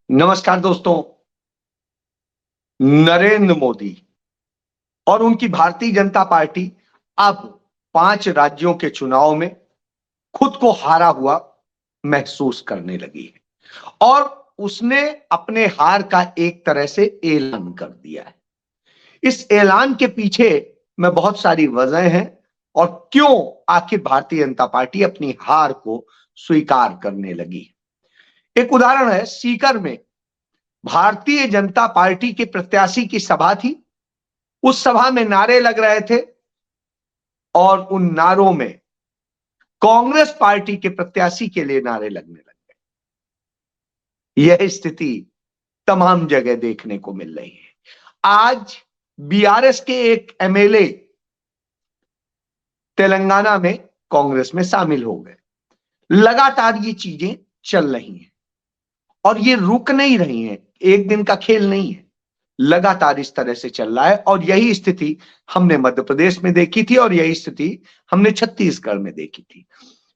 नमस्कार दोस्तों। नरेंद्र मोदी और उनकी भारतीय जनता पार्टी अब 5 राज्यों के चुनाव में खुद को हारा हुआ महसूस करने लगी है और उसने अपने हार का एक तरह से ऐलान कर दिया है। इस ऐलान के पीछे में बहुत सारी वजह हैं और क्यों आखिर भारतीय जनता पार्टी अपनी हार को स्वीकार करने लगी। एक उदाहरण है, सीकर में भारतीय जनता पार्टी के प्रत्याशी की सभा थी। उस सभा में नारे लग रहे थे और उन नारों में कांग्रेस पार्टी के प्रत्याशी के लिए नारे लगने लग गए। यह स्थिति तमाम जगह देखने को मिल रही है। आज बीआरएस के एक एमएलए तेलंगाना में कांग्रेस में शामिल हो गए। लगातार ये चीजें चल रही हैं और ये रुक नहीं रही हैं। एक दिन का खेल नहीं है, लगातार इस तरह से चल रहा है। और यही स्थिति हमने मध्य प्रदेश में देखी थी और यही स्थिति हमने छत्तीसगढ़ में देखी थी।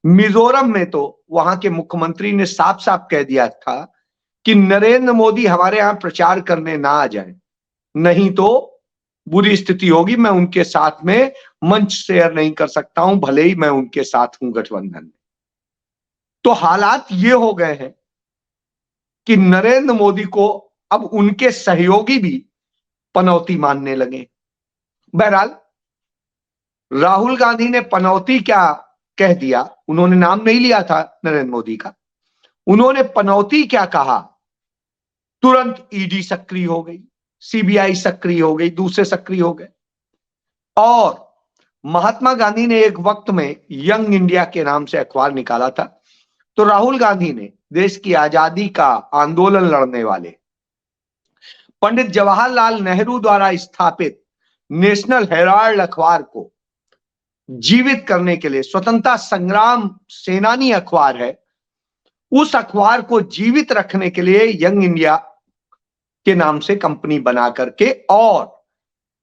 मिजोरम में तो वहां के मुख्यमंत्री ने साफ साफ कह दिया था कि नरेंद्र मोदी हमारे यहां प्रचार करने ना आ जाए, नहीं तो बुरी स्थिति होगी। मैं उनके साथ में मंच शेयर नहीं कर सकता हूं, भले ही मैं उनके साथ हूं गठबंधन में। तो हालात ये हो गए हैं कि नरेंद्र मोदी को अब उनके सहयोगी भी पनौती मानने लगे। बहरहाल राहुल गांधी ने पनौती क्या कह दिया, उन्होंने नाम नहीं लिया था नरेंद्र मोदी का। उन्होंने पनौती क्या कहा, तुरंत ईडी सक्रिय हो गई, सीबीआई सक्रिय हो गई, दूसरे सक्रिय हो गए। और महात्मा गांधी ने एक वक्त में यंग इंडिया के नाम से अखबार निकाला था। तो राहुल गांधी ने देश की आजादी का आंदोलन लड़ने वाले पंडित जवाहरलाल नेहरू द्वारा स्थापित नेशनल हेराल्ड अखबार को जीवित करने के लिए, स्वतंत्रता संग्राम सेनानी अखबार है, उस अखबार को जीवित रखने के लिए यंग इंडिया के नाम से कंपनी बना करके और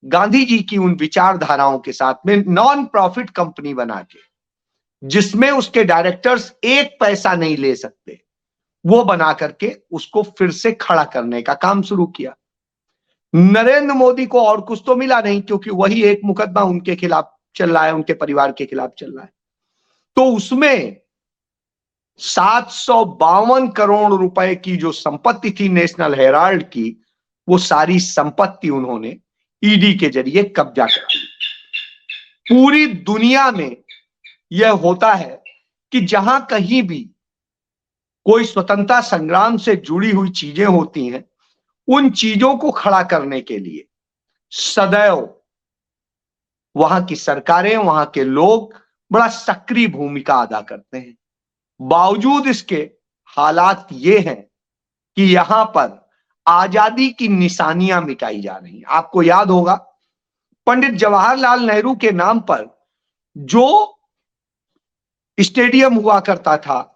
गांधी जी की उन विचारधाराओं के साथ में नॉन प्रॉफिट कंपनी बना के, जिसमें उसके डायरेक्टर्स एक पैसा नहीं ले सकते, वो बना करके उसको फिर से खड़ा करने का काम शुरू किया। नरेंद्र मोदी को और कुछ तो मिला नहीं, क्योंकि वही एक मुकदमा उनके खिलाफ चल रहा है, उनके परिवार के खिलाफ चल रहा है। तो उसमें 752 करोड़ रुपए की जो संपत्ति थी नेशनल हेराल्ड की, वो सारी संपत्ति उन्होंने ईडी के जरिए कब्जा कर ली। पूरी दुनिया में यह होता है कि जहां कहीं भी कोई स्वतंत्रता संग्राम से जुड़ी हुई चीजें होती हैं, उन चीजों को खड़ा करने के लिए सदैव वहां की सरकारें, वहां के लोग बड़ा सक्रिय भूमिका अदा करते हैं। बावजूद इसके हालात ये हैं कि यहां पर आजादी की निशानियां मिटाई जा रही हैं। आपको याद होगा, पंडित जवाहरलाल नेहरू के नाम पर जो स्टेडियम हुआ करता था,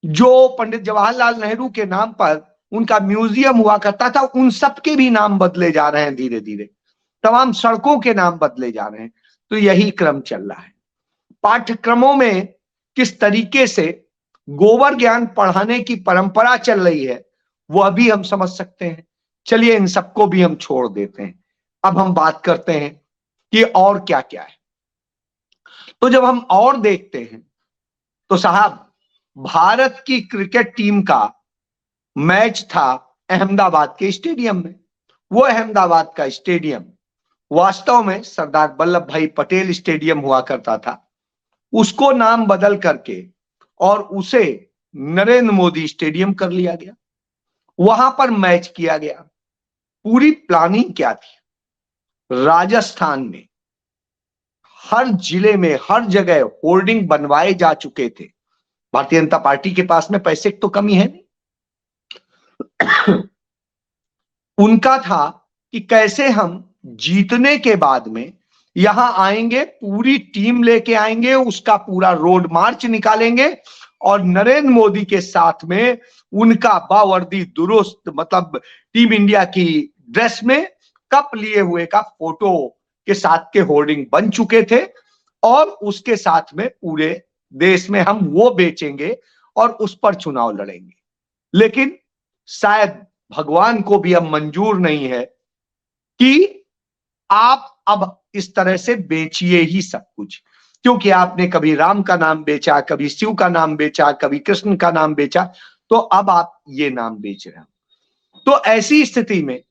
जो पंडित जवाहरलाल नेहरू के नाम पर उनका म्यूजियम हुआ करता था, उन सब के भी नाम बदले जा रहे हैं धीरे धीरे। तमाम सड़कों के नाम बदले जा रहे हैं। तो यही क्रम चल रहा है। पाठ्यक्रमों में किस तरीके से गोबर ज्ञान पढ़ाने की परंपरा चल रही है, वो अभी हम समझ सकते हैं। चलिए इन सबको भी हम छोड़ देते हैं। अब हम बात करते हैं कि और क्या क्या है। तो जब हम और देखते हैं तो साहब, भारत की क्रिकेट टीम का मैच था अहमदाबाद के स्टेडियम में। वो अहमदाबाद का स्टेडियम वास्तव में सरदार वल्लभ भाई पटेल स्टेडियम हुआ करता था। उसको नाम बदल करके और उसे नरेंद्र मोदी स्टेडियम कर लिया गया। वहां पर मैच किया गया। पूरी प्लानिंग क्या थी? राजस्थान में हर जिले में, हर जगह होर्डिंग बनवाए जा चुके थे। भारतीय जनता पार्टी के पास में पैसे की तो कमी है नहीं। उनका था कि कैसे हम जीतने के बाद में यहां आएंगे, पूरी टीम लेके आएंगे, उसका पूरा रोड मार्च निकालेंगे और नरेंद्र मोदी के साथ में उनका बावर्दी दुरुस्त, मतलब टीम इंडिया की ड्रेस में कप लिए हुए का फोटो के साथ के होर्डिंग बन चुके थे। और उसके साथ में पूरे देश में हम वो बेचेंगे और उस पर चुनाव लड़ेंगे। लेकिन शायद भगवान को भी अब मंजूर नहीं है कि आप अब इस तरह से बेचिए ही सब कुछ, क्योंकि आपने कभी राम का नाम बेचा, कभी शिव का नाम बेचा, कभी कृष्ण का नाम बेचा, तो अब आप ये नाम बेच रहे हो। तो ऐसी स्थिति में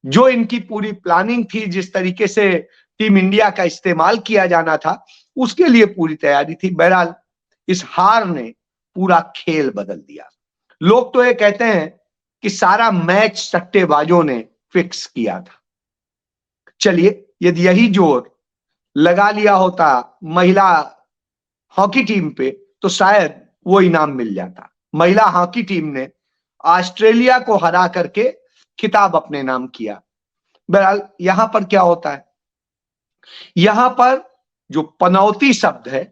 जो इनकी पूरी प्लानिंग थी, जिस तरीके से टीम इंडिया का इस्तेमाल किया जाना था, उसके लिए पूरी तैयारी थी। बहरहाल इस हार ने पूरा खेल बदल दिया। लोग तो ये कहते हैं कि सारा मैच सट्टेबाजों ने फिक्स किया था। चलिए, यदि यही जोर लगा लिया होता महिला हॉकी टीम पे तो शायद वो इनाम मिल जाता। महिला हॉकी टीम ने ऑस्ट्रेलिया को हरा करके खिताब अपने नाम किया। बहरहाल यहां पर क्या होता है, यहां पर जो पनौती शब्द है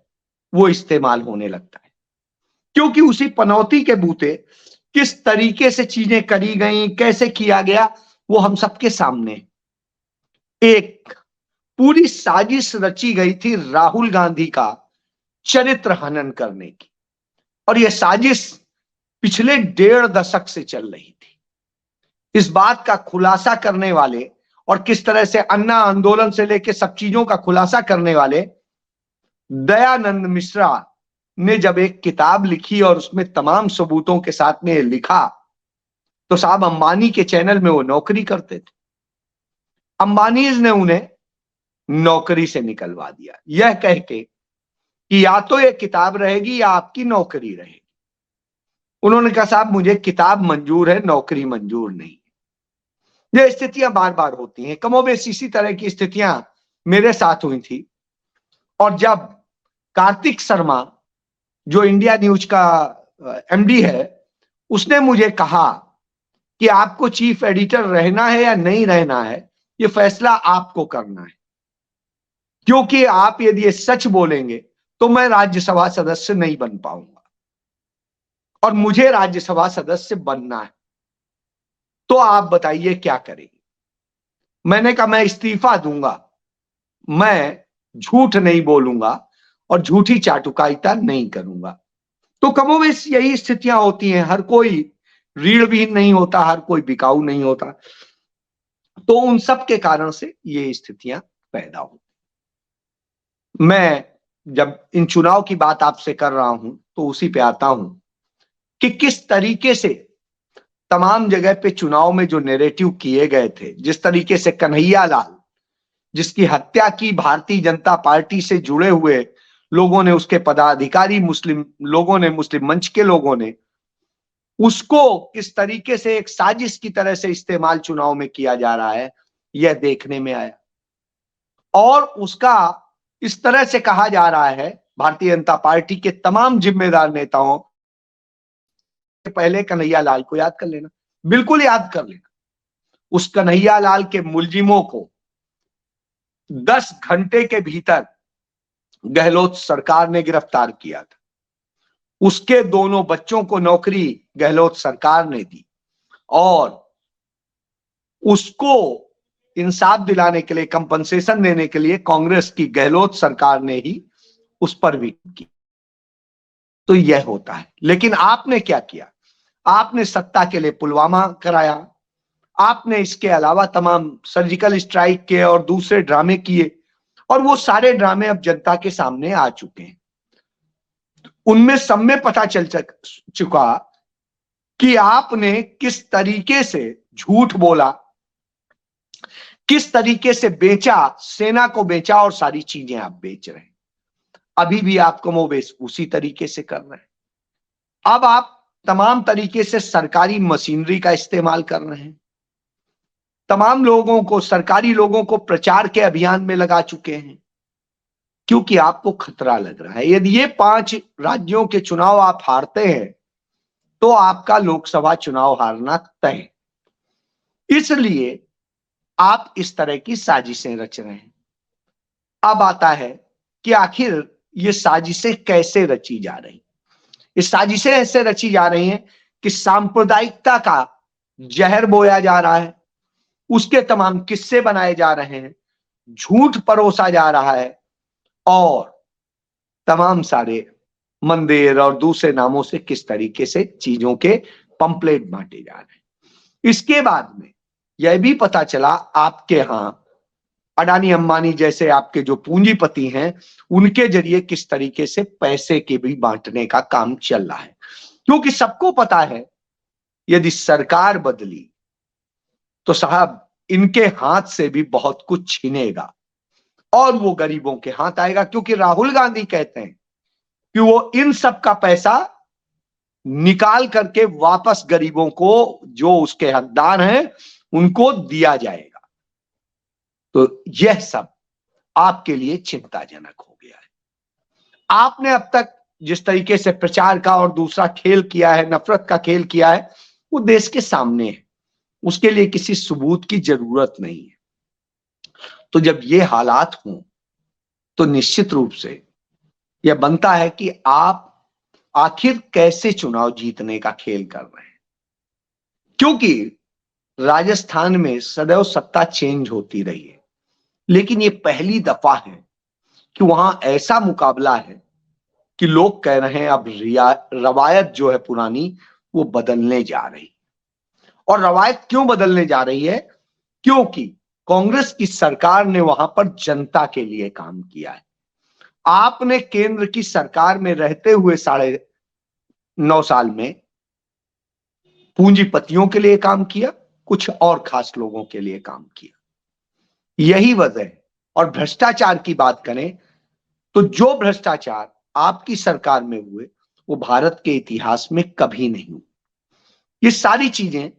वो इस्तेमाल होने लगता है, क्योंकि उसी पनौती के बूते किस तरीके से चीजें करी गई, कैसे किया गया, वो हम सबके सामने। एक पूरी साजिश रची गई थी राहुल गांधी का चरित्र हनन करने की, और यह साजिश पिछले 1.5 दशक से चल रही थी। इस बात का खुलासा करने वाले और किस तरह से अन्ना आंदोलन से लेकर सब चीजों का खुलासा करने वाले दयानंद मिश्रा ने जब एक किताब लिखी और उसमें तमाम सबूतों के साथ में लिखा, तो साहब अंबानी के चैनल में वो नौकरी करते थे। अंबानीज ने उन्हें नौकरी से निकलवा दिया, यह कह के कि या तो ये किताब रहेगी या आपकी नौकरी रहेगी। उन्होंने कहा साहब मुझे किताब मंजूर है, नौकरी मंजूर नहीं। ये स्थितियां बार बार होती हैं। कमोबेश इसी तरह की स्थितियां मेरे साथ हुई थी। और जब कार्तिक शर्मा जो इंडिया न्यूज का एमडी है, उसने मुझे कहा कि आपको चीफ एडिटर रहना है या नहीं रहना है, ये फैसला आपको करना है, क्योंकि आप यदि ये सच बोलेंगे तो मैं राज्यसभा सदस्य नहीं बन पाऊंगा और मुझे राज्यसभा सदस्य बनना है। तो आप बताइए क्या करेंगे। मैंने कहा मैं इस्तीफा दूंगा, मैं झूठ नहीं बोलूंगा और झूठी चाटुकारिता नहीं करूंगा। तो कमोबेश यही स्थितियां होती हैं। हर कोई रीढ़विहीन नहीं होता, हर कोई बिकाऊ नहीं होता। तो उन सब के कारण से ये स्थितियां पैदा होती। मैं जब इन चुनाव की बात आपसे कर रहा हूं तो उसी पे आता हूं कि किस तरीके से तमाम जगह पे चुनाव में जो नैरेटिव किए गए थे, जिस तरीके से कन्हैया लाल जिसकी हत्या की भारतीय जनता पार्टी से जुड़े हुए लोगों ने, उसके पदाधिकारी मुस्लिम लोगों ने, मुस्लिम मंच के लोगों ने उसको किस तरीके से एक साजिश की तरह से इस्तेमाल चुनाव में किया जा रहा है, यह देखने में आया। और उसका इस तरह से कहा जा रहा है, भारतीय जनता पार्टी के तमाम जिम्मेदार नेताओं, पहले कन्हैया लाल को याद कर लेना, बिल्कुल याद कर लेना। उस कन्हैया लाल के मुलजिमों को 10 घंटे के भीतर गहलोत सरकार ने गिरफ्तार किया था। उसके दोनों बच्चों को नौकरी गहलोत सरकार ने दी और उसको इंसाफ दिलाने के लिए, कंपनसेशन देने के लिए कांग्रेस की गहलोत सरकार ने ही उस पर भी की। तो यह होता है। लेकिन आपने क्या किया? आपने सत्ता के लिए पुलवामा कराया, आपने इसके अलावा तमाम सर्जिकल स्ट्राइक के और दूसरे ड्रामे किए, और वो सारे ड्रामे अब जनता के सामने आ चुके हैं। उनमें सब में पता चल चुका कि आपने किस तरीके से झूठ बोला, किस तरीके से बेचा, सेना को बेचा, और सारी चीजें आप बेच रहे हैं। अभी भी आप कमोबेश उसी तरीके से कर रहे हैं। अब आप तमाम तरीके से सरकारी मशीनरी का इस्तेमाल कर रहे हैं, तमाम लोगों को, सरकारी लोगों को प्रचार के अभियान में लगा चुके हैं, क्योंकि आपको खतरा लग रहा है। यदि ये 5 राज्यों के चुनाव आप हारते हैं तो आपका लोकसभा चुनाव हारना तय। इसलिए आप इस तरह की साजिशें रच रहे हैं। अब आता है कि आखिर ये साजिशें कैसे रची जा रही। ये साजिशें ऐसे रची जा रही हैं कि सांप्रदायिकता का जहर बोया जा रहा है, उसके तमाम किस्से बनाए जा रहे हैं, झूठ परोसा जा रहा है, और तमाम सारे मंदिर और दूसरे नामों से किस तरीके से चीजों के पंपलेट बांटे जा रहे हैं। इसके बाद में यह भी पता चला आपके यहां अडानी अंबानी जैसे आपके जो पूंजीपति हैं उनके जरिए किस तरीके से पैसे के भी बांटने का काम चल रहा है, क्योंकि सबको पता है यदि सरकार बदली तो साहब इनके हाथ से भी बहुत कुछ छीनेगा और वो गरीबों के हाथ आएगा, क्योंकि राहुल गांधी कहते हैं कि वो इन सब का पैसा निकाल करके वापस गरीबों को जो उसके हकदार हैं उनको दिया जाएगा। तो यह सब आपके लिए चिंताजनक हो गया है। आपने अब तक जिस तरीके से प्रचार का और दूसरा खेल किया है, नफरत का खेल किया है, वो देश के सामने है, उसके लिए किसी सबूत की जरूरत नहीं है। तो जब ये हालात हों तो निश्चित रूप से यह बनता है कि आप आखिर कैसे चुनाव जीतने का खेल कर रहे हैं, क्योंकि राजस्थान में सदैव सत्ता चेंज होती रही है, लेकिन ये पहली दफा है कि वहां ऐसा मुकाबला है कि लोग कह रहे हैं अब रवायत जो है पुरानी वो बदलने जा रही। और रवायत क्यों बदलने जा रही है? क्योंकि कांग्रेस की सरकार ने वहां पर जनता के लिए काम किया है। आपने केंद्र की सरकार में रहते हुए 9.5 साल में पूंजीपतियों के लिए काम किया, कुछ और खास लोगों के लिए काम किया, यही वजह है। और भ्रष्टाचार की बात करें तो जो भ्रष्टाचार आपकी सरकार में हुए वो भारत के इतिहास में कभी नहीं हुए। ये सारी चीजें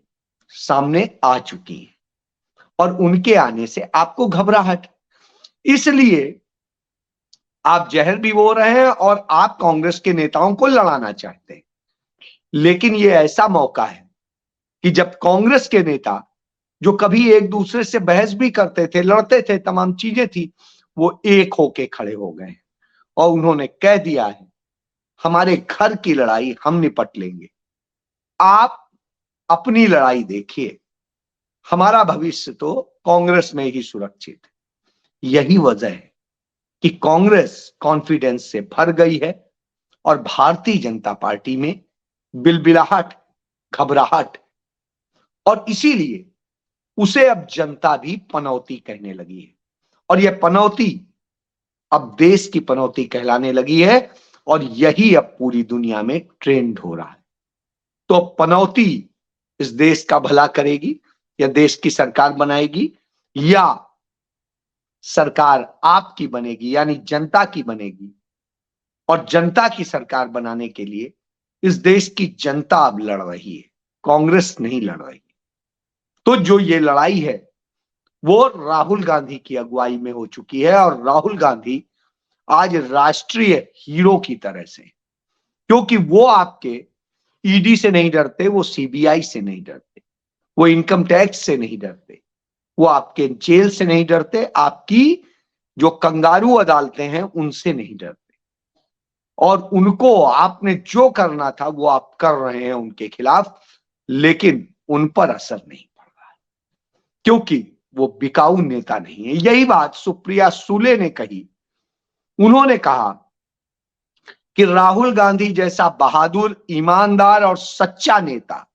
सामने आ चुकी हैं और उनके आने से आपको घबराहट, इसलिए आप जहर भी बो रहे हैं और आप कांग्रेस के नेताओं को लड़ाना चाहते हैं। लेकिन ये ऐसा मौका है कि जब कांग्रेस के नेता जो कभी एक दूसरे से बहस भी करते थे, लड़ते थे, तमाम चीजें थी, वो एक होके खड़े हो गए और उन्होंने कह दिया है हमारे घर की लड़ाई हम निपट लेंगे, आप अपनी लड़ाई देखिए, हमारा भविष्य तो कांग्रेस में ही सुरक्षित है। यही वजह है कि कांग्रेस कॉन्फिडेंस से भर गई है और भारतीय जनता पार्टी में बिलबिलाहट, घबराहट, और इसीलिए उसे अब जनता भी पनौती कहने लगी है और यह पनौती अब देश की पनौती कहलाने लगी है और यही अब पूरी दुनिया में ट्रेंड हो रहा है। तो पनौती इस देश का भला करेगी या देश की सरकार बनाएगी, या सरकार आपकी बनेगी यानी जनता की बनेगी, और जनता की सरकार बनाने के लिए इस देश की जनता अब लड़ रही है, कांग्रेस नहीं लड़ रही। तो जो ये लड़ाई है वो राहुल गांधी की अगुवाई में हो चुकी है और राहुल गांधी आज राष्ट्रीय हीरो की तरह से, क्योंकि वो आपके ईडी से नहीं डरते, वो सीबीआई से नहीं डरते, वो इनकम टैक्स से नहीं डरते, वो आपके जेल से नहीं डरते, आपकी जो कंगारू अदालतें हैं उनसे नहीं डरते, और उनको आपने जो करना था वो आप कर रहे हैं उनके खिलाफ, लेकिन उन पर असर नहीं पड़ रहा है क्योंकि वो बिकाऊ नेता नहीं है। यही बात सुप्रिया सुले ने कही। उन्होंने कहा कि राहुल गांधी जैसा बहादुर, ईमानदार और सच्चा नेता,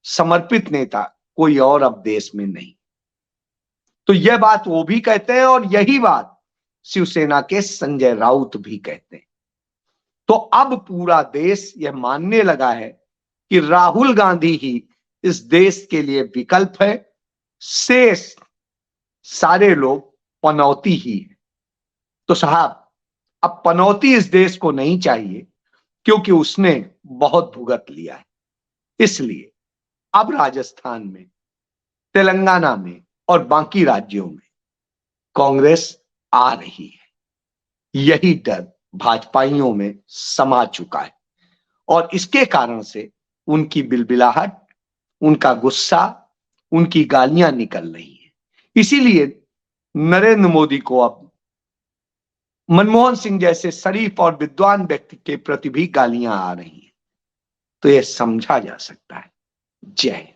समर्पित नेता कोई और अब देश में नहीं। तो यह बात वो भी कहते हैं और यही बात शिवसेना के संजय राउत भी कहते हैं। तो अब पूरा देश यह मानने लगा है कि राहुल गांधी ही इस देश के लिए विकल्प है, शेष सारे लोग पनौती ही है। तो साहब अब पनौती इस देश को नहीं चाहिए क्योंकि उसने बहुत भुगत लिया है। इसलिए अब राजस्थान में, तेलंगाना में और बाकी राज्यों में कांग्रेस आ रही है। यही डर भाजपाइयों में समा चुका है और इसके कारण से उनकी बिलबिलाहट, उनका गुस्सा, उनकी गालियां निकल रही हैं। इसीलिए नरेंद्र मोदी को अब मनमोहन सिंह जैसे शरीफ और विद्वान व्यक्ति के प्रति भी गालियां आ रही हैं। तो यह समझा जा सकता है। जय हिंद।